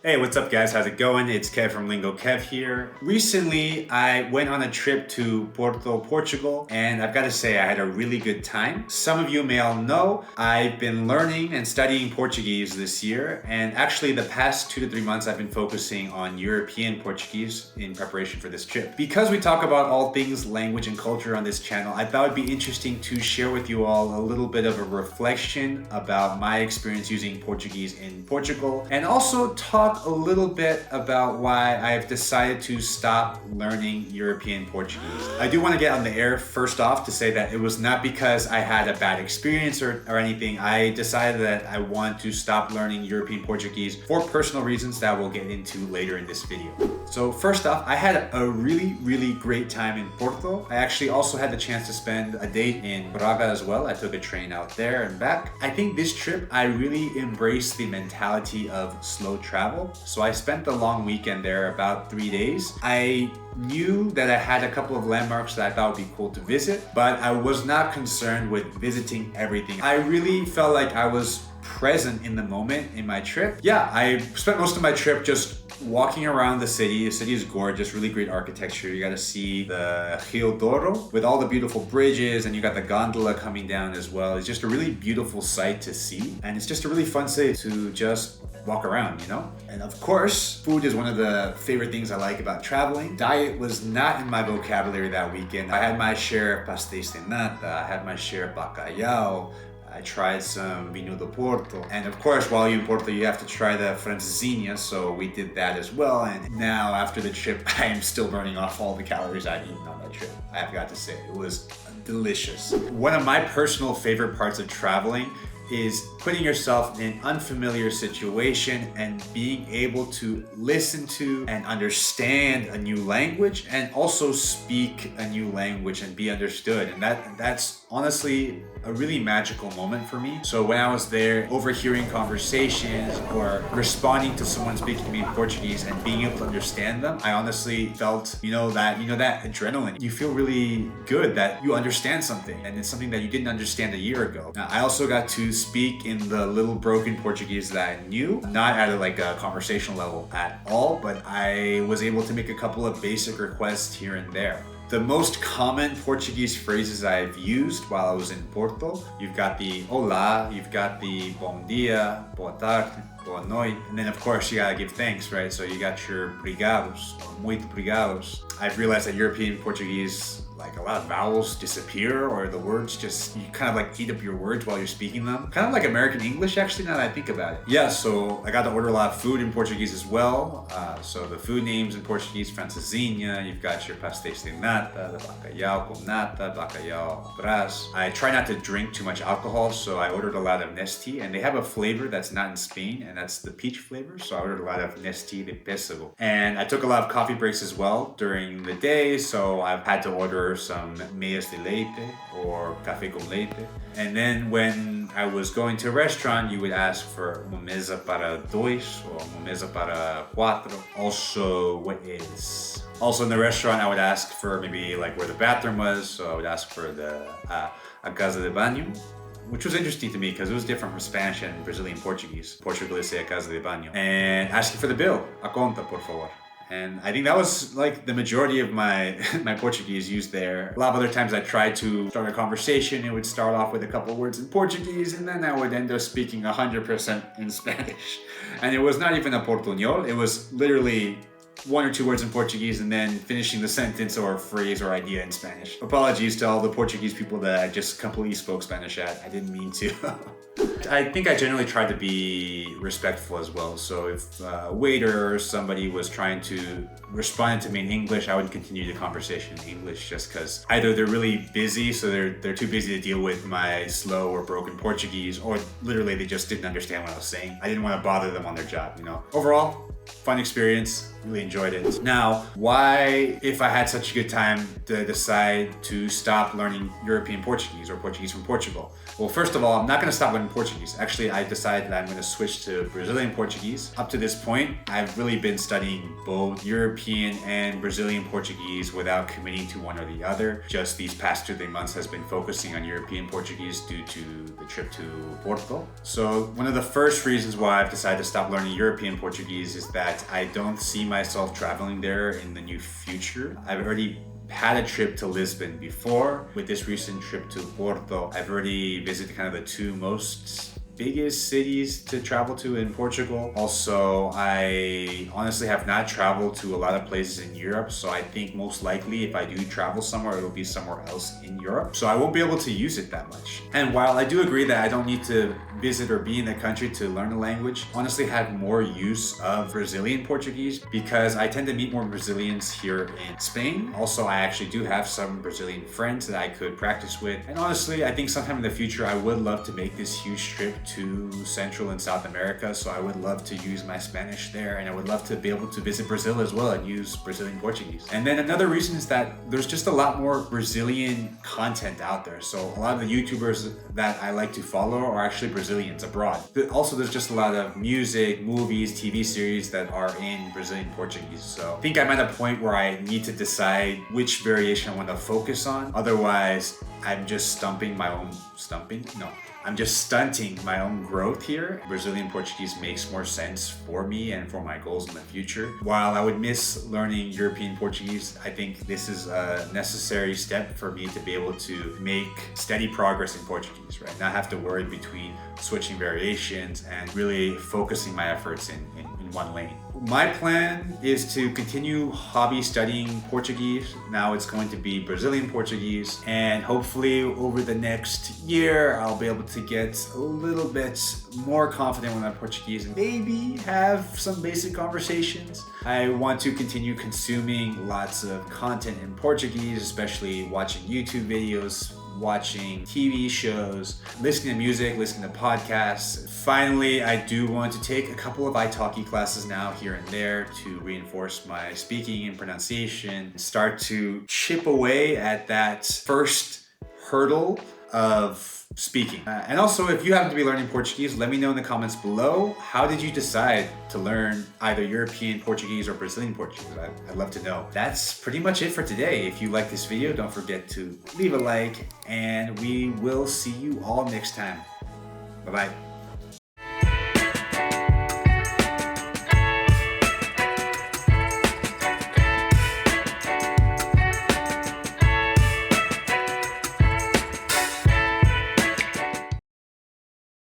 Hey, what's up guys? How's it going? It's Kev from LingoKev here. Recently, I went on a trip to Porto, Portugal, and I've got to say I had a really good time. Some of you may all know I've been learning and studying Portuguese this year, and actually the past 2 to 3 months I've been focusing on European Portuguese in preparation for this trip. Because we talk about all things language and culture on this channel, I thought it'd be interesting to share with you all a little bit of a reflection about my experience using Portuguese in Portugal, and also talk a little bit about why I've decided to stop learning European Portuguese. I do want to get on the air first off to say that it was not because I had a bad experience or anything. I decided that I want to stop learning European Portuguese for personal reasons that we'll get into later in this video. So first off, I had a really great time in Porto. I actually also had the chance to spend a day in Braga as well. I took a train out there and back. I think this trip, I really embraced the mentality of slow travel. So I spent the long weekend there, about 3 days. I knew that I had a couple of landmarks that I thought would be cool to visit, but I was not concerned with visiting everything. I really felt like I was present in the moment in my trip. Yeah, I spent most of my trip just walking around the city. The city is gorgeous, really great architecture. You got to see the Rio Douro with all the beautiful bridges, and you got the gondola coming down as well. It's just a really beautiful sight to see, and it's just a really fun city to just walk around, you know? And of course, food is one of the favorite things I like about traveling. Diet was not in my vocabulary that weekend. I had my share of pastéis de nata, I had my share of bacalhau, I tried some vinho do Porto. And of course, while you're in Porto, you have to try the francesinha, so we did that as well. And now, after the trip, I am still burning off all the calories I've eaten on that trip. I have got to say, it was delicious. One of my personal favorite parts of traveling is putting yourself in an unfamiliar situation and being able to listen to and understand a new language, and also speak a new language and be understood. And that's honestly a really magical moment for me. So when I was there, overhearing conversations or responding to someone speaking to me in Portuguese and being able to understand them, I honestly felt, that adrenaline. You feel really good that you understand something, and it's something that you didn't understand a year ago. Now, I also got to speak in the little broken Portuguese that I knew, not at a conversational level at all, but I was able to make a couple of basic requests here and there. The most common Portuguese phrases I've used while I was in Porto, you've got the olá, you've got the bom dia, boa tarde, boa noite, and then of course you gotta give thanks, right? So you got your obrigados, or muito obrigados. I've realized that European Portuguese, a lot of vowels disappear, or the words you kind of eat up your words while you're speaking them. Kind of like American English, actually, now that I think about it. Yeah, so I got to order a lot of food in Portuguese as well. So the food names in Portuguese, francesinha, you've got your pastéis de nata, the bacalhau com nata, bacalhau brás. I try not to drink too much alcohol, so I ordered a lot of Nesti, and they have a flavor that's not in Spain, and that's the peach flavor. So I ordered a lot of Nesti de pêssego. And I took a lot of coffee breaks as well during the day, so I've had to order some meias de leite or café com leite. And then when I was going to a restaurant, you would ask for uma mesa para dois or uma mesa para quatro. Also, Also in the restaurant, I would ask for maybe where the bathroom was. So I would ask for a casa de banho, which was interesting to me because it was different from Spanish and Brazilian Portuguese. Portuguese say a casa de banho. And asking for the bill, a conta, por favor. And I think that was the majority of my Portuguese used there. A lot of other times I tried to start a conversation, it would start off with a couple of words in Portuguese, and then I would end up speaking 100% in Spanish. And it was not even a Portunhol, it was literally 1 or 2 words in Portuguese and then finishing the sentence or phrase or idea in Spanish. Apologies to all the Portuguese people that I just completely spoke Spanish at. I didn't mean to. I think I generally try to be respectful as well. So if a waiter or somebody was trying to respond to me in English, I would continue the conversation in English, just because either they're really busy, so they're too busy to deal with my slow or broken Portuguese, or literally they just didn't understand what I was saying. I didn't want to bother them on their job, Overall, fun experience, really enjoyed it. Now, why, if I had such a good time, did I decide to stop learning European Portuguese or Portuguese from Portugal? Well, first of all, I'm not going to stop learning Portuguese. Actually, I decided that I'm going to switch to Brazilian Portuguese. Up to this point, I've really been studying both European and Brazilian Portuguese without committing to one or the other. Just these past 2-3 months has been focusing on European Portuguese due to the trip to Porto. So one of the first reasons why I've decided to stop learning European Portuguese is that I don't see myself traveling there in the near future. I've already had a trip to Lisbon before. With this recent trip to Porto, I've already visited kind of the two most biggest cities to travel to in Portugal. Also, I honestly have not traveled to a lot of places in Europe, so I think most likely if I do travel somewhere, it'll be somewhere else in Europe. So I won't be able to use it that much. And while I do agree that I don't need to visit or be in the country to learn a language, honestly have more use of Brazilian Portuguese because I tend to meet more Brazilians here in Spain. Also, I actually do have some Brazilian friends that I could practice with. And honestly, I think sometime in the future, I would love to make this huge trip to Central and South America, so I would love to use my Spanish there, and I would love to be able to visit Brazil as well and use Brazilian Portuguese. And then another reason is that there's just a lot more Brazilian content out there. So a lot of the YouTubers that I like to follow are actually Brazilians abroad. Also, there's just a lot of music, movies, TV series that are in Brazilian Portuguese. So I think I'm at a point where I need to decide which variation I want to focus on. Otherwise, I'm just stunting my own growth here. Brazilian Portuguese makes more sense for me and for my goals in the future. While I would miss learning European Portuguese, I think this is a necessary step for me to be able to make steady progress in Portuguese, right? Not have to worry between switching variations and really focusing my efforts in one lane. My plan is to continue hobby studying Portuguese. Now it's going to be Brazilian Portuguese, and hopefully over the next year I'll be able to get a little bit more confident with my Portuguese and maybe have some basic conversations. I want to continue consuming lots of content in Portuguese, especially watching YouTube videos, watching TV shows, listening to music, listening to podcasts. Finally, I do want to take a couple of italki classes now here and there to reinforce my speaking and pronunciation, start to chip away at that first hurdle of speaking. And also, if you happen to be learning Portuguese, let me know in the comments below, how did you decide to learn either European Portuguese or Brazilian Portuguese? I'd love to know. That's pretty much it for today. If you like this video, don't forget to leave a like, and we will see you all next time. Bye-bye.